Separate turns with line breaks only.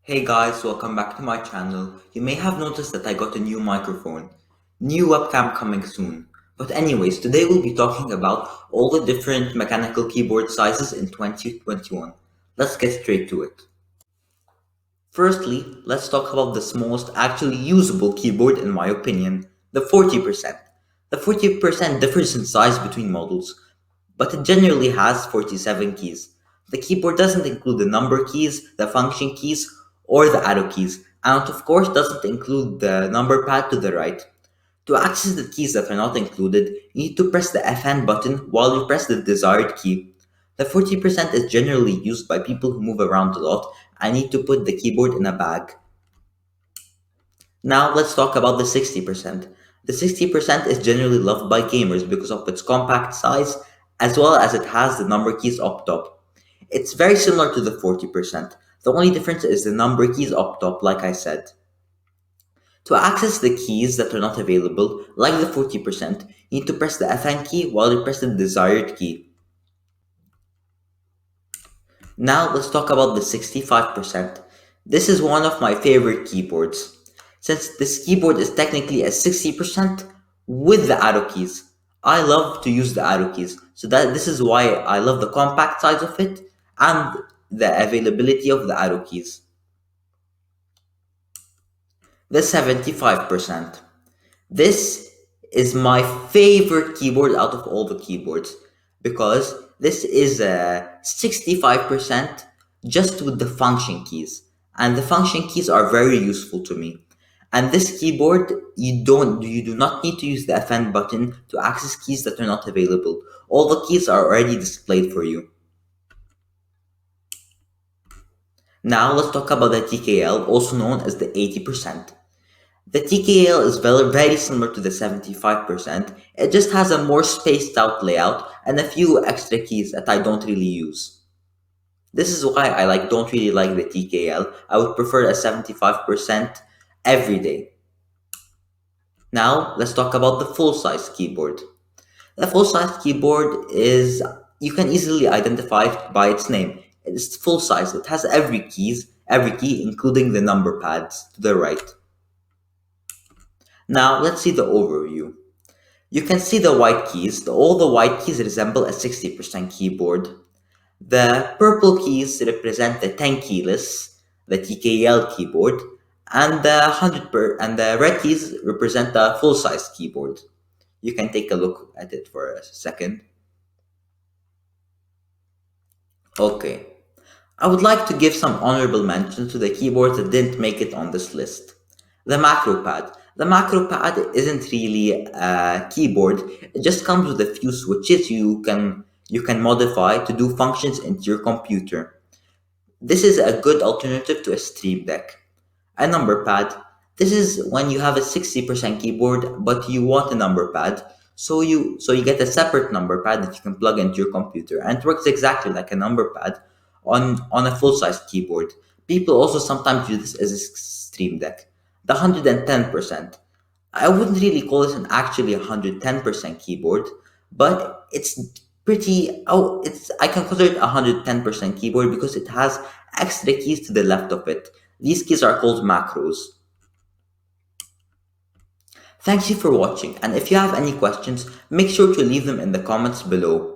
Hey guys, welcome back to my channel. You may have noticed that I got a new microphone. New webcam coming soon. But anyways, today we'll be talking about all the different mechanical keyboard sizes in 2021. Let's get straight to it. Firstly, let's talk about the smallest actually usable keyboard in my opinion, the 40%. The 40% differs in size between models, but it generally has 47 keys. The keyboard doesn't include the number keys, the function keys, or the arrow keys, and it of course doesn't include the number pad to the right. To access the keys that are not included, you need to press the FN button while you press the desired key. The 40% is generally used by people who move around a lot and need to put the keyboard in a bag. Now let's talk about the 60%. The 60% is generally loved by gamers because of its compact size as well as it has the number keys up top. It's very similar to the 40%. The only difference is the number keys up top, like I said. To access the keys that are not available, like the 40%, you need to press the FN key while you press the desired key. Now let's talk about the 65%. This is one of my favorite keyboards, since this keyboard is technically a 60% with the arrow keys. I love to use the arrow keys, so this is why I love the compact size of it and the availability of the arrow keys. The 75%. This is my favorite keyboard out of all the keyboards because this is a 65% just with the function keys, and the function keys are very useful to me. And this keyboard, you do not need to use the FN button to access keys that are not available. All the keys are already displayed for you. Now let's talk about the TKL, also known as the 80%. The TKL is very similar to the 75%. It just has a more spaced out layout and a few extra keys that I don't really use. This is why I don't really like the TKL. I would prefer a 75% every day. Now let's talk about the full-size keyboard. The full-size keyboard is, you can easily identify it by its name. It's full size. It has every key including the number pads to the right. Now let's see the overview. You can see the white keys. All the white keys resemble a 60% keyboard. The purple keys represent the 10 keyless, the TKL keyboard, and the red keys represent the full-size keyboard. You can take a look at it for a second. Okay. I would like to give some honorable mention to the keyboards that didn't make it on this list. The macro pad. The macro pad isn't really a keyboard. It just comes with a few switches you can modify to do functions into your computer. This is a good alternative to a Stream Deck. A number pad. This is when you have a 60% keyboard but you want a number pad. So you get a separate number pad that you can plug into your computer, and it works exactly like a number pad on a full-size keyboard. People also sometimes use this as a Stream Deck. The 110%. I wouldn't really call it actually a 110% keyboard, but it's I can consider it a 110% keyboard because it has extra keys to the left of it. These keys are called macros. Thank you for watching, and if you have any questions, make sure to leave them in the comments below.